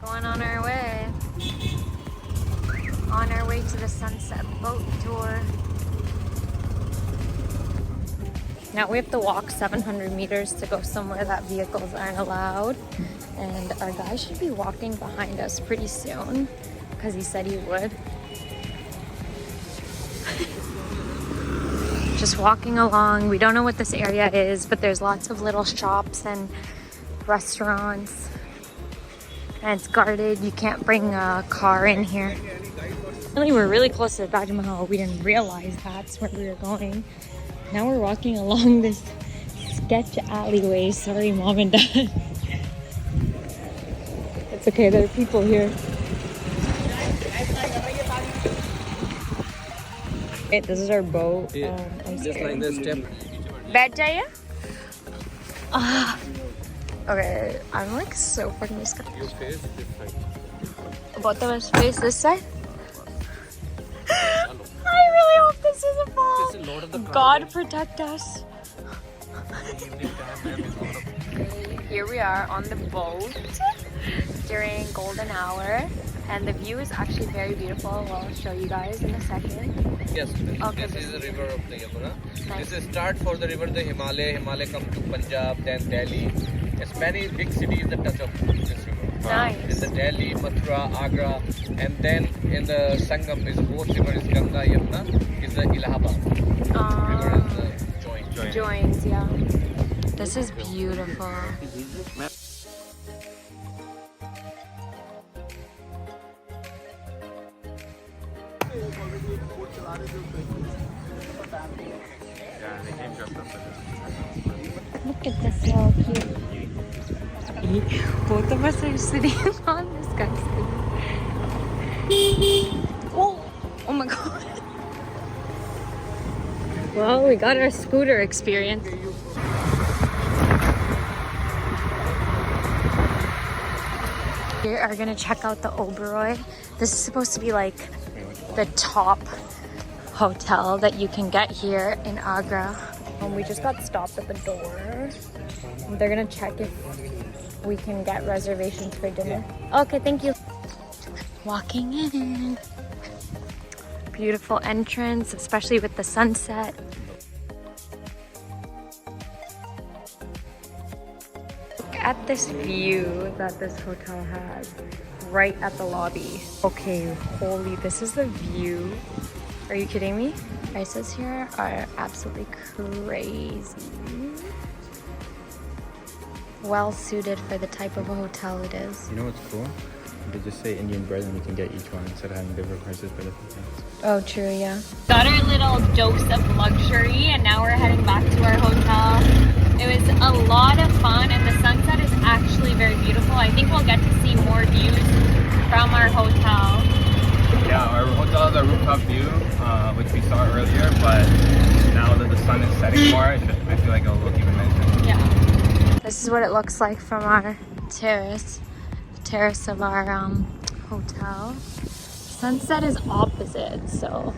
Going on our way. On our way to the sunset boat tour. Now we have to walk 700 meters to go somewhere that vehicles aren't allowed. And our guy should be walking behind us pretty soon because he said he would. Just walking along. We don't know what this area is, but there's lots of little shops and restaurants. And it's guarded. You can't bring a car in here. Really, we're really close to the Taj Mahal. We didn't realize that's where we were going. Now we're walking along this sketch alleyway. Sorry, Mom and Dad. It's okay, there are people here. Okay, this is our boat. Just like this step. Bed jaya? Okay, I'm like so fucking scared. Your face this side. Both of us face this side? I really hope this isn't fall. God protect us. Here we are on the boat during golden hour, and the view is actually very beautiful. Well, I'll show you guys in a second. Yes, Okay, this is the river of the Yamuna. Nice. This is start for the river, the Himalaya come to Punjab, then Delhi. It's many big cities that touch up this river. Nice. In the Delhi, Mathura, Agra, and then in the Sangam is both river is Ganga, Yamuna, is the Allahabad. River is the Joins, yeah. This is beautiful. Look at this, so cute. Both of us are sitting on this guy's thing. Oh my god. Well, we got our scooter experience. We are gonna check out the Oberoi. This is supposed to be like the top hotel that you can get here in Agra. We just got stopped at the door. They're gonna check if we can get reservations for dinner. Okay, thank you. Walking in. Beautiful entrance, especially with the sunset. Look at this view that this hotel has right at the lobby. Okay, holy, this is the view. Are you kidding me? Prices here are absolutely crazy. Well suited for the type of a hotel it is. You know what's cool? You could just say Indian bread and you can get each one instead of having different prices for different things. Oh, true, yeah. Got our little dose of luxury and now we're heading back to our hotel. It was a lot of fun and the sunset is actually very beautiful. I think we'll get to see more views from our hotel. Yeah, our hotel has a rooftop view, which we saw earlier, but now that the sun is setting more, I feel like it'll look even nicer. Yeah. This is what it looks like from our terrace. The terrace of our hotel. Sunset is opposite, so.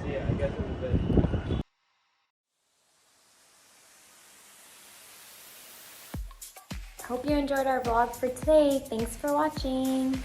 Hope you enjoyed our vlog for today. Thanks for watching.